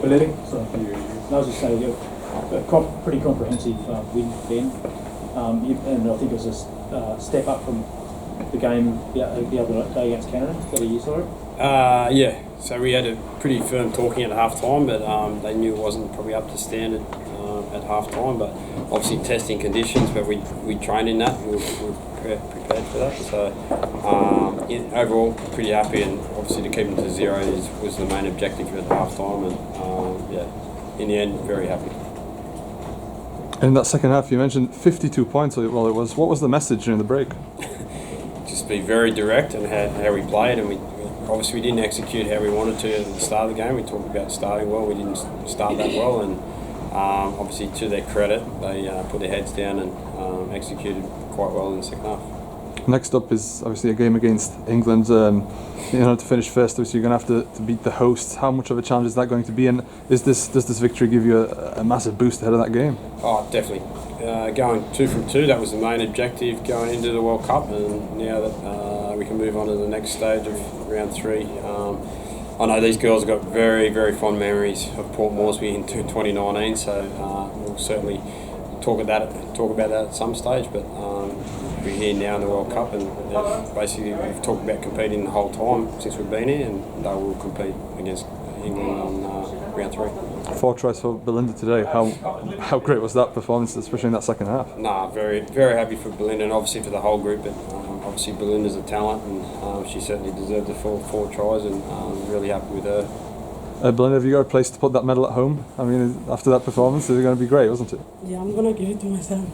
Belinda, I was just saying, a pretty comprehensive win, Ben. And I think it was a step up from the game the other day against Canada. What do you saw it? Yeah, so we had a pretty firm talking at half time, but they knew it wasn't probably up to standard at half time. But obviously, testing conditions, but we trained in that, we were prepared for that. So, overall, pretty happy, and obviously, to keep them to 0 was the main objective at half time, and in the end, very happy. In that second half, you mentioned 52 points. Well, it was. What was the message during the break? Just be very direct in how we played, and we didn't execute how we wanted to at the start of the game. We talked about starting well. We didn't start that well, and obviously to their credit, they put their heads down and executed quite well in the second half. Next up is obviously a game against England. To finish first, obviously you're going to have to beat the hosts. How much of a challenge is that going to be, and does this victory give you a massive boost ahead of that game? Oh, definitely. Going 2 from 2, that was the main objective going into the World Cup, and now that we can move on to the next stage of round 3. I know these girls have got very, very fond memories of Port Moresby in 2019, so we'll certainly talk about that at some stage, but we're here now in the World Cup, and basically we've talked about competing the whole time since we've been here, and they will compete against England on round 3. 4 tries for Belinda today. How great was that performance, especially in that second half? Very, very happy for Belinda, and obviously for the whole group, but obviously Belinda's a talent, and she certainly deserved the 4 tries, and I'm really happy with her. Belinda, have you got a place to put that medal at home? I mean, after that performance, it's going to be great, wasn't it? Yeah, I'm going to give it to myself.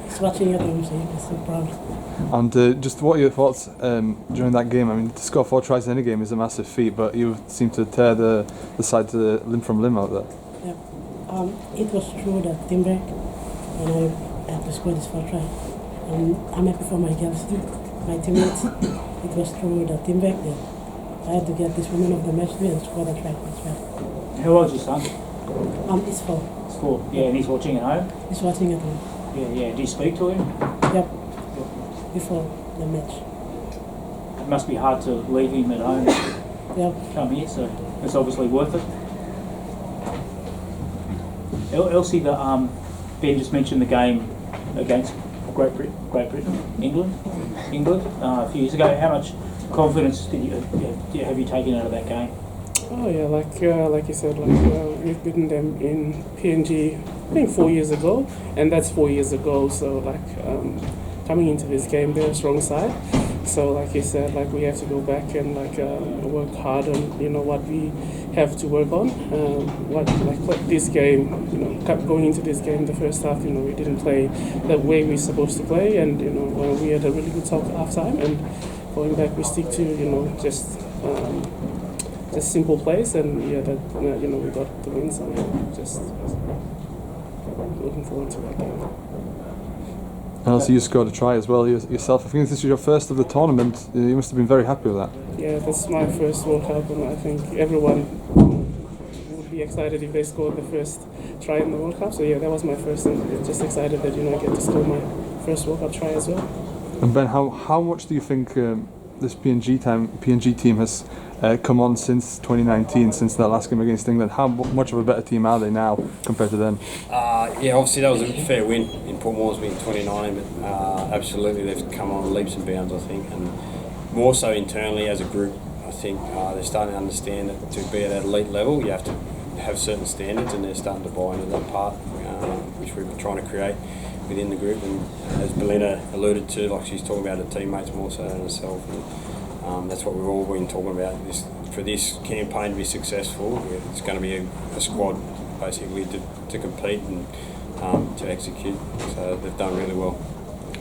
Just watching it, I'm so proud. And just what are your thoughts during that game? I mean, to score 4 tries in any game is a massive feat, but you seem to tear the side to limb from limb out there. Yeah, it was through the teamwork, and I had to score this 4 try. I'm happy for my girls too, my teammates. It was through the teamwork that I had to get this woman of the match too and score the try as well. How old is your son? It's 4. It's 4. Yeah, and he's watching at home. He's watching at home. Yeah. Do you speak to him? Yep. Before the match. It must be hard to leave him at home. Yep. Come here, so it's obviously worth it. Elsie, Ben just mentioned the game against Great Britain, England, a few years ago. How much confidence have you taken out of that game? Oh yeah, like you said, we've beaten them in PNG, I think 4 years ago, and that's 4 years ago. So coming into this game, they're a strong side. So like you said, we have to go back and work hard on what we have to work on. This game, going into this game, the first half, we didn't play the way we're supposed to play, and we had a really good half time, and going back we stick to just simple plays, and we got the win. So just looking forward to that game. And also you scored a try as well yourself. I think this is your first of the tournament. You must have been very happy with that. Yeah, that's my first World Cup, and I think everyone would be excited if they scored the first try in the World Cup. So yeah, that was my first, and just excited that I get to score my first World Cup try as well. And Ben, how much do you think this PNG team has come on since 2019, since that last game against England? How much of a better team are they now compared to then? Yeah, obviously that was a fair win in Port Moresby in 2019, but absolutely they've come on leaps and bounds, I think, and more so internally as a group. I think they're starting to understand that to be at that elite level, you have to have certain standards, and they're starting to buy into that part, which we've been trying to create within the group. And as Belinda alluded to, she's talking about her teammates more so than herself. And, that's what we've all been talking about. For this campaign to be successful, it's going to be a squad basically to compete and to execute. So they've done really well.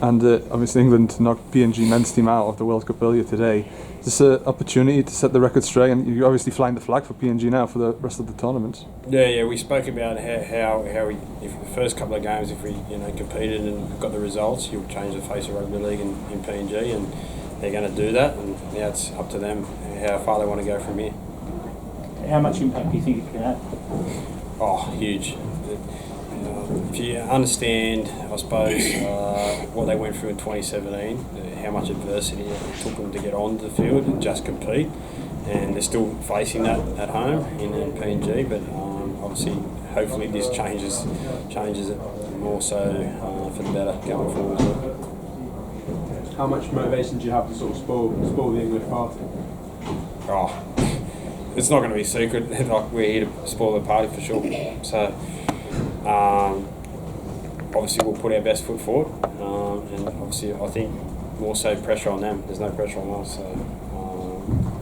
And obviously England knocked PNG men's team out of the World Cup earlier today. Is this an opportunity to set the record straight? And you're obviously flying the flag for PNG now for the rest of the tournament. Yeah. We spoke about how we, if the first couple of games, if we competed and got the results, you'll change the face of rugby league in PNG, and they're going to do that. And now it's up to them how far they want to go from here. How much impact do you think it can have? Oh, huge. If you understand, I suppose, what they went through in 2017, how much adversity it took them to get onto the field and just compete, and they're still facing that at home in PNG. But obviously, hopefully, this changes it more so for the better going forward. How much motivation do you have to sort of spoil the English party? Oh, it's not going to be a secret. Like, we're here to spoil the party for sure. So, obviously, we'll put our best foot forward, and obviously, I think more so pressure on them. There's no pressure on us, so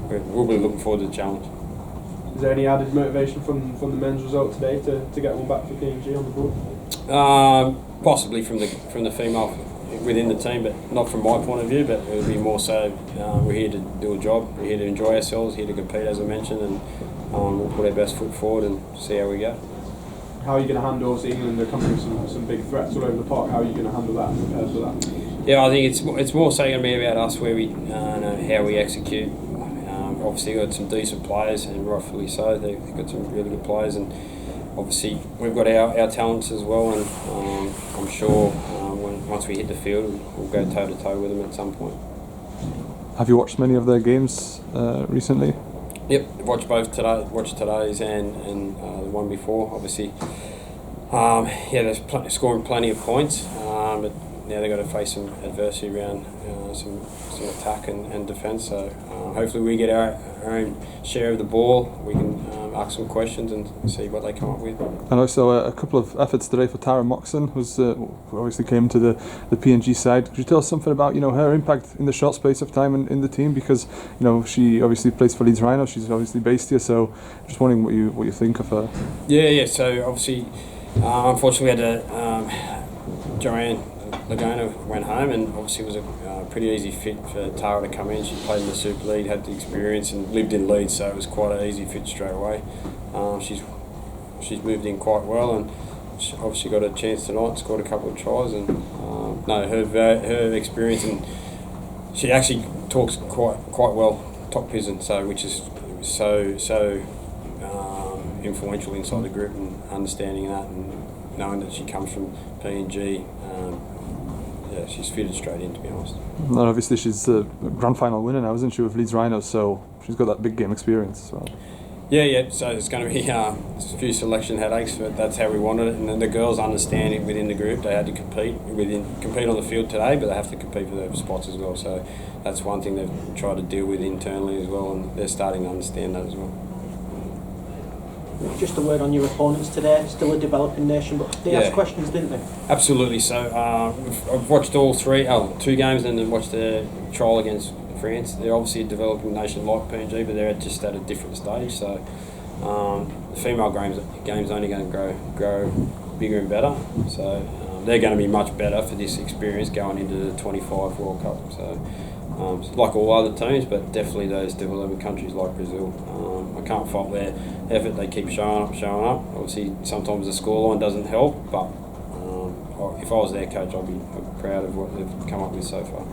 we'll be looking forward to the challenge. Is there any added motivation from the men's result today to get one back for PNG on the board? Possibly from the female within the team, but not from my point of view. But it'll be more so we're here to do a job, we're here to enjoy ourselves, here to compete, as I mentioned, and we'll put our best foot forward and see how we go. How are you going to handle England? They're coming with some big threats all over the park. How are you going to handle that compared to that? Yeah, I think it's more so going to be about us, where we know how we execute. Obviously, we've got some decent players, and rightfully so. They've got some really good players, and obviously we've got our talents as well. And I'm sure once we hit the field, we'll go toe to toe with them at some point. Have you watched many of their games recently? Yep, watched both today. Watched today's and the one before. Obviously, they're scoring plenty of points, but now they've got to face some adversity around some attack and defence. So hopefully we get our own share of the ball. We can ask some questions and see what they come up with. And also a couple of efforts today for Tara Moxon, who obviously came to the PNG side. Could you tell us something about her impact in the short space of time in the team? Because she obviously plays for Leeds Rhino. She's obviously based here. So just wondering what you think of her. Yeah. So obviously, unfortunately, we had Joanne Laguna went home, and obviously it was a pretty easy fit for Tara to come in. She played in the Super League, had the experience, and lived in Leeds, so it was quite an easy fit straight away. She's moved in quite well, and she obviously got a chance tonight, scored a couple of tries, and her experience, and she actually talks quite well top prison, so which is so influential inside the group, and understanding that and knowing that she comes from PNG. She's fitted straight in, to be honest. And obviously she's a grand final winner now, isn't she, with Leeds Rhinos, so she's got that big game experience as well. Yeah, so it's going to be a few selection headaches, but that's how we wanted it. And then the girls understand it within the group. They had to compete on the field today, but they have to compete for their spots as well. So that's one thing they've tried to deal with internally as well, and they're starting to understand that as well. Just a word on your opponents today, still a developing nation, but they asked questions, didn't they? Absolutely. So I've watched all two games, and then watched the trial against France. They're obviously a developing nation like PNG, but they're just at a different stage. So the female game's only going to grow bigger and better. So they're going to be much better for this experience going into the 25 World Cup. So like all other teams, but definitely those developing countries like Brazil. I can't fault their effort. They keep showing up. Obviously, sometimes the scoreline doesn't help, but if I was their coach, I'd be proud of what they've come up with so far.